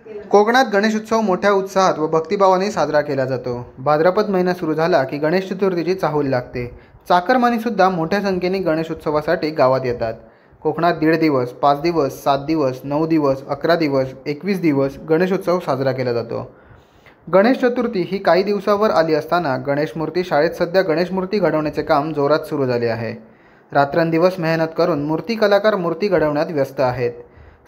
कोकणात गणेशोत्सव मोठ्या उत्साहात व भक्तिभावाने साजरा केला जातो। भाद्रपद महिना सुरू झाला की गणेश चतुर्थीची चाहूल लागते। चाकरमानीसुद्धा मोठ्या संख्येने गणेशोत्सवासाठी गावात येतात। कोकणात 1.5 दिवस, 5 दिवस, 7 दिवस, 9 दिवस, 11 दिवस, 21 दिवस गणेशोत्सव साजरा केला जातो। गणेश चतुर्थी ही काही दिवसावर आली असताना गणेश मूर्ती शाळेत सध्या गणेश मूर्ती घडवण्याचे काम जोरात सुरू झाले आहे। रात्रंदिवस मेहनत करून मूर्ती कलाकार मूर्ती घडवण्यात व्यस्त आहेत।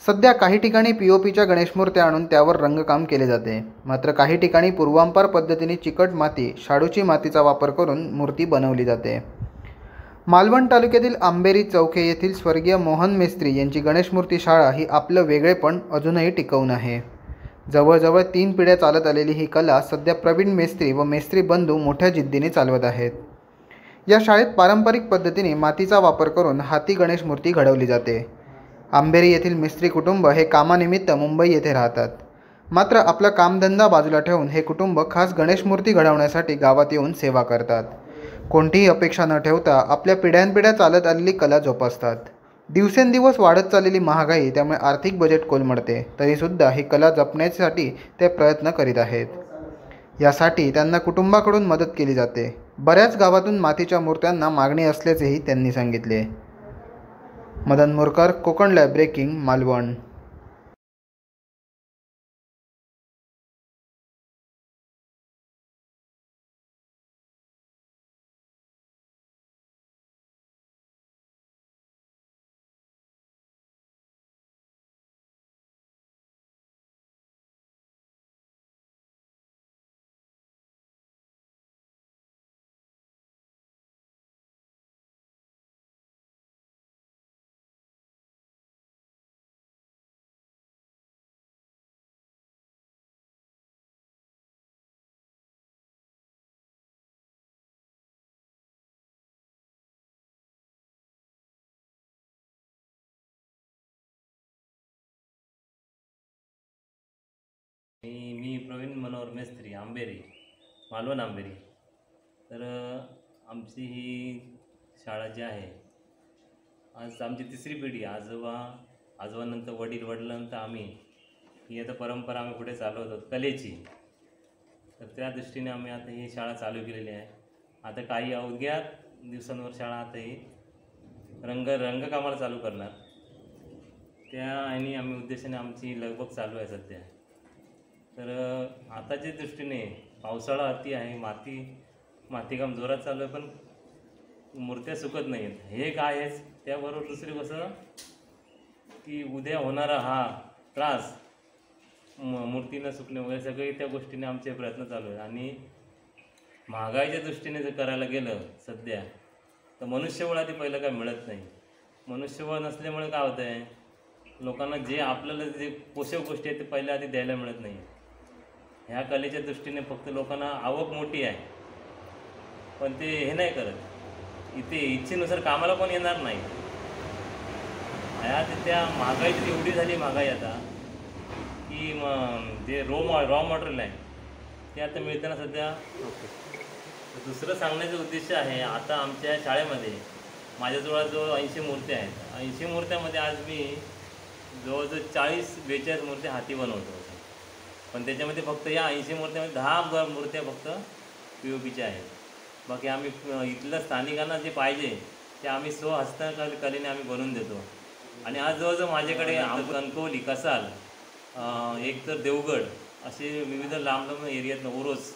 सध्या काही ठिकाणी पीओपीच्या गणेश मूर्त्या आणून त्यावर रंगकाम केले जाते। मात्र काही ठिकाणी पूर्वांपार पद्धतीने चिकट माती, शाडूची मातीचा वापर करून मूर्ती बनवली जाते। मालवण तालुक्यातील आंबेरी चौके येथील स्वर्गीय मोहन मेस्त्री यांची गणेश मूर्ती शाळा ही आपलं वेगळेपण अजूनही टिकवून आहे। जवळजवळ 3 पिढ्या चालत आलेली ही कला सध्या प्रवीण मेस्त्री व मेस्त्री बंधू मोठ्या जिद्दीने चालवत आहेत। या शाळेत पारंपरिक पद्धतीने मातीचा वापर करून हाती गणेश मूर्ती घडवली जाते। आंबेरी येथील मिस्त्री कुटुंब हे कामानिमित्त मुंबई येथे राहतात। मात्र आपला कामधंदा बाजूला ठेवून हे कुटुंब खास गणेश मूर्ती घडवण्यासाठी गावात येऊन सेवा करतात। कोणतीही अपेक्षा न ठेवता आपल्या पिढ्यानपिढ्या चालत आलेली कला जोपासतात। दिवसेंदिवस वाढत चाललेली महागाई त्यामुळे आर्थिक बजेट कोलमडते, तरीसुद्धा ही कला जपण्यासाठी ते प्रयत्न करीत आहेत। यासाठी त्यांना कुटुंबाकडून मदत केली जाते। बऱ्याच गावातून मातीच्या मूर्त्यांना मागणी असल्याचेही त्यांनी सांगितले। Madan Morkar, Konkan live breaking, Malvan. मी प्रवीण मनोहर मेस्त्री, आंबेरी, मालवण आंबेरी। तर आमची ही शाळा जी आहे, आज आमची 3री पिढी, आजोबानंतर वडील, वडिलांनंतर आम्ही, ही आता परंपरा आम्ही पुढे चालवतो कलेची। तर त्या दृष्टीने आम्ही आता ही शाळा चालू केलेली आहे। आता काही अवघ्या दिवसांवर शाळा आता ही रंगकामाला चालू करणार, त्या आणि आम्ही उद्देशाने आमची लगबग चालू आहे सध्या। तर आताच्या दृष्टीने पावसाळा अति आहे, मातीकाम जोरात चालू आहे, पण मूर्त्या सुकत नाही आहेत। हे काय आहे, त्याबरोबर दुसरी कसं की उद्या होणारा हा त्रास, मूर्ती न सुकणे वगैरे सगळे त्या गोष्टीने आमचे प्रयत्न चालू आहेत। आणि महागाईच्या दृष्टीने जर करायला गेलं सध्या, तर मनुष्यबळ आधी पहिलं काय मिळत नाही। मनुष्यबळ नसल्यामुळे काय होतं आहे, लोकांना जे आपल्याला जे पोषक गोष्टी आहेत ते पहिल्या आधी द्यायला मिळत नाही। ह्या कलेच्या दृष्टीने फक्त लोकांना आवक मोठी आहे, पण ते हे नाही करत, इथे इच्छेनुसार कामाला पण येणार नाही। त्या महागाईची एवढी झाली महागाई आता की जे रॉ मटेरियल आहे ते आता मिळताना सध्या दुसरं सांगण्याचा उद्देश आहे, आता आमच्या शाळेमध्ये माझ्याजवळ जो 80 मूर्त्या आहेत, 80 मूर्त्यामध्ये आज मी जवळजवळ 40-42 मूर्त्या हाती बनवतो। पण त्याच्यामध्ये फक्त या 80 मूर्त्यामध्ये 10 मूर्त्या फक्त पीओपीच्या आहेत। बाकी आम्ही इथल्या स्थानिकांना जे पाहिजे ते आम्ही स्वहस्तकलेने आम्ही बनवून देतो। आणि आज जवळजवळ माझ्याकडे कणकवली, कसाल, एक तर देवगड असे विविध लांब एरियातनं ओरोस,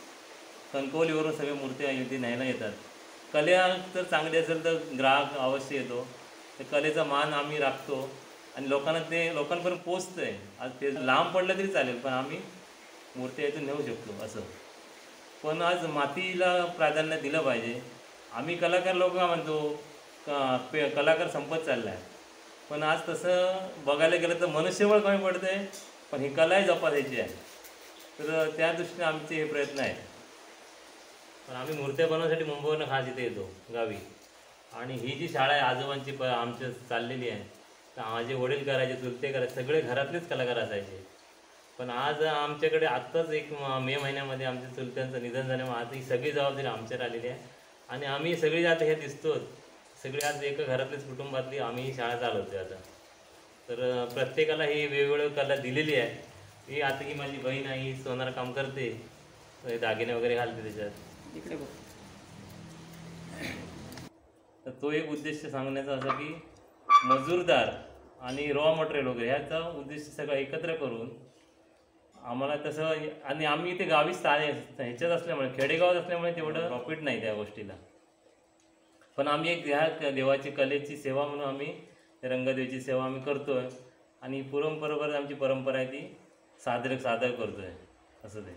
कणकवलीवरून सगळे मूर्त्या इथे न्यायला येतात। कला जर चांगली असेल तर ग्राहक अवश्य येतो, तर कलेचा मान आम्ही राखतो आणि लोकांपर्यंत पोचतं आहे। आज ते लांब पडलं तरी चालेल, पण आम्ही मूर्त्या इथून नेऊ शकतो असं। पण आज मातीला प्राधान्य दिलं पाहिजे। आम्ही कलाकार लोक म्हणतो कलाकार संपत चालला आहे, पण आज तसं बघायला गेलं तर मनुष्यबळ कमी पडतं आहे, पण ही कलाही जपासायची आहे। तर त्या दृष्टीने आमचे हे प्रयत्न आहेत। पण आम्ही मूर्त्या बनवण्यासाठी मुंबईवरून खास इथे येतो गावी। आणि ही जी शाळा आहे आजोबांची आमच्या चाललेली आहे, तर माझे वडील करायचे, चुलते करायचे, सगळे घरातलेच कलाकार असायचे। पण आज आमच्याकडे आत्ताच एक मे महिन्यामध्ये आमच्या चुलत्यांचं निधन झाल्यामुळे आज ही सगळी जबाबदारी आमच्यावर आलेली आहे। आणि आम्ही सगळी आता हे दिसतो, सगळे आज एका घरातलेच कुटुंबातली आम्ही शाळा चालवतो आता। तर प्रत्येकाला ही वेगवेगळी कला दिलेली आहे, ही आता की माझी बहीण आहे, ही सोनार काम करते, हे दागिने वगैरे घालते त्याच्यात. इकडे बघ. तर तो एक उद्देश सांगण्याचा असा की मजूरदार आणि रॉ मटेरियल वगैरे ह्याचा उद्देश सगळं एकत्र करून आम्हाला तसं, आणि आम्ही इथे गावी ह्याच्यात असल्यामुळे, खेडेगावात असल्यामुळे तेवढं प्रॉफिट नाही त्या गोष्टीला. पण आम्ही एक ह्या देवाची कलेची सेवा म्हणून आम्ही रंगदेवीची सेवा आम्ही करतो आहे, आणि परंपरागत आमची परंपरा आहे ती सादर करतो आहे असं ते.